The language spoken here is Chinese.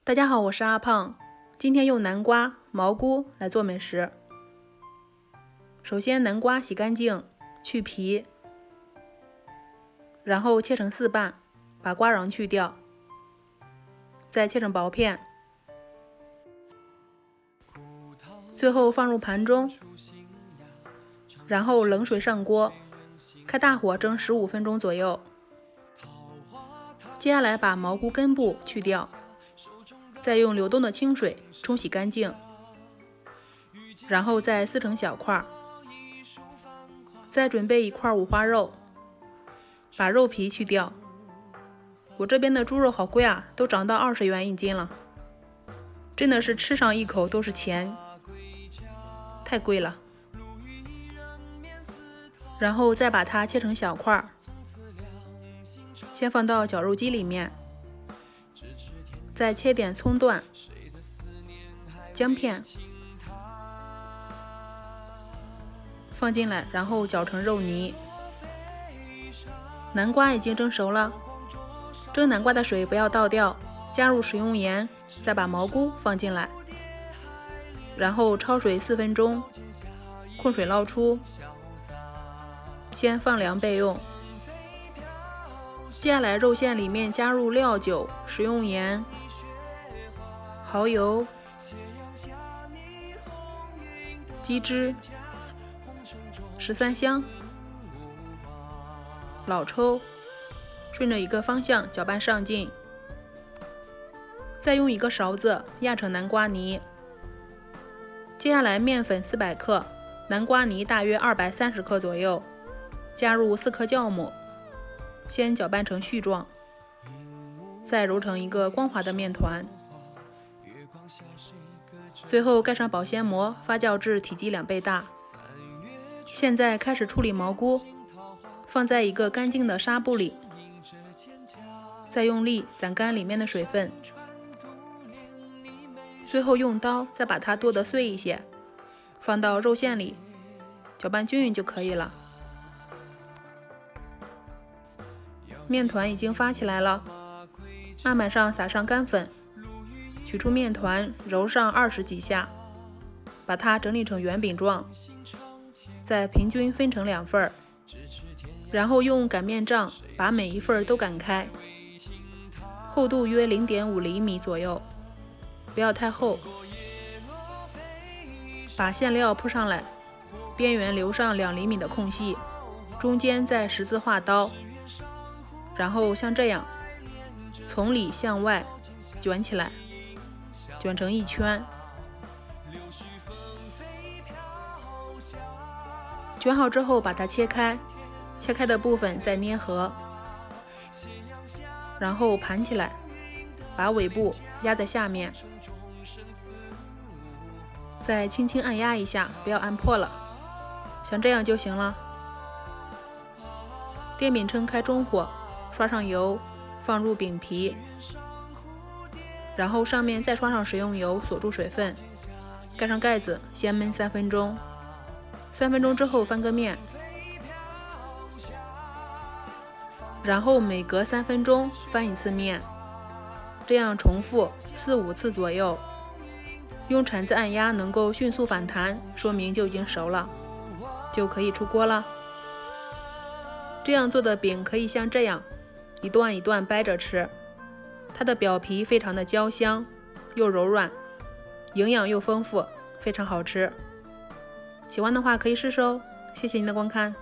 大家好，我是阿胖，今天用南瓜、蘑菇来做美食。首先，南瓜洗干净，去皮，然后切成4瓣，把瓜瓤去掉，再切成薄片，最后放入盘中，然后冷水上锅，开大火蒸15分钟左右。接下来把蘑菇根部去掉，再用流动的清水冲洗干净，然后再撕成小块。再准备1块五花肉，把肉皮去掉。我这边的猪肉好贵啊，都涨到20元1斤了，真的是吃上一口都是钱，太贵了。然后再把它切成小块，先放到绞肉机里面，再切点葱段、姜片放进来，然后搅成肉泥。南瓜已经蒸熟了，蒸南瓜的水不要倒掉，加入食用盐，再把蘑菇放进来，然后焯水4分钟，控水捞出，先放凉备用。接下来肉馅里面加入料酒、食用盐、蚝油、鸡汁、13香、老抽，顺着一个方向搅拌上劲，再用一个勺子压成南瓜泥。接下来面粉400克，南瓜泥大约230克左右，加入4颗酵母，先搅拌成絮状，再揉成一个光滑的面团，最后盖上保鲜膜，发酵至体积2倍大。现在开始处理蘑菇，放在一个干净的纱布里，再用力攒干里面的水分，最后用刀再把它剁得碎一些，放到肉馅里，搅拌均匀就可以了。面团已经发起来了，案板上撒上干粉，取出面团，揉上20几下，把它整理成圆饼状，再平均分成2份，然后用擀面杖把每一份都擀开，厚度约0.5厘米左右，不要太厚。把馅料铺上来，边缘留上2厘米的空隙，中间再十字画刀，然后像这样从里向外卷起来，卷成1圈。卷好之后把它切开，切开的部分再捏合，然后盘起来，把尾部压在下面，再轻轻按压一下，不要按破了，像这样就行了。电饼铛开中火，刷上油，放入饼皮，然后上面再刷上食用油锁住水分，盖上盖子，先焖3分钟。3分钟之后翻个面，然后每隔3分钟翻1次面，这样重复4、5次左右。用铲子按压能够迅速反弹，说明就已经熟了，就可以出锅了。这样做的饼可以像这样一段一段掰着吃，它的表皮非常的焦香又柔软，营养又丰富，非常好吃。喜欢的话可以试试哦，谢谢您的观看。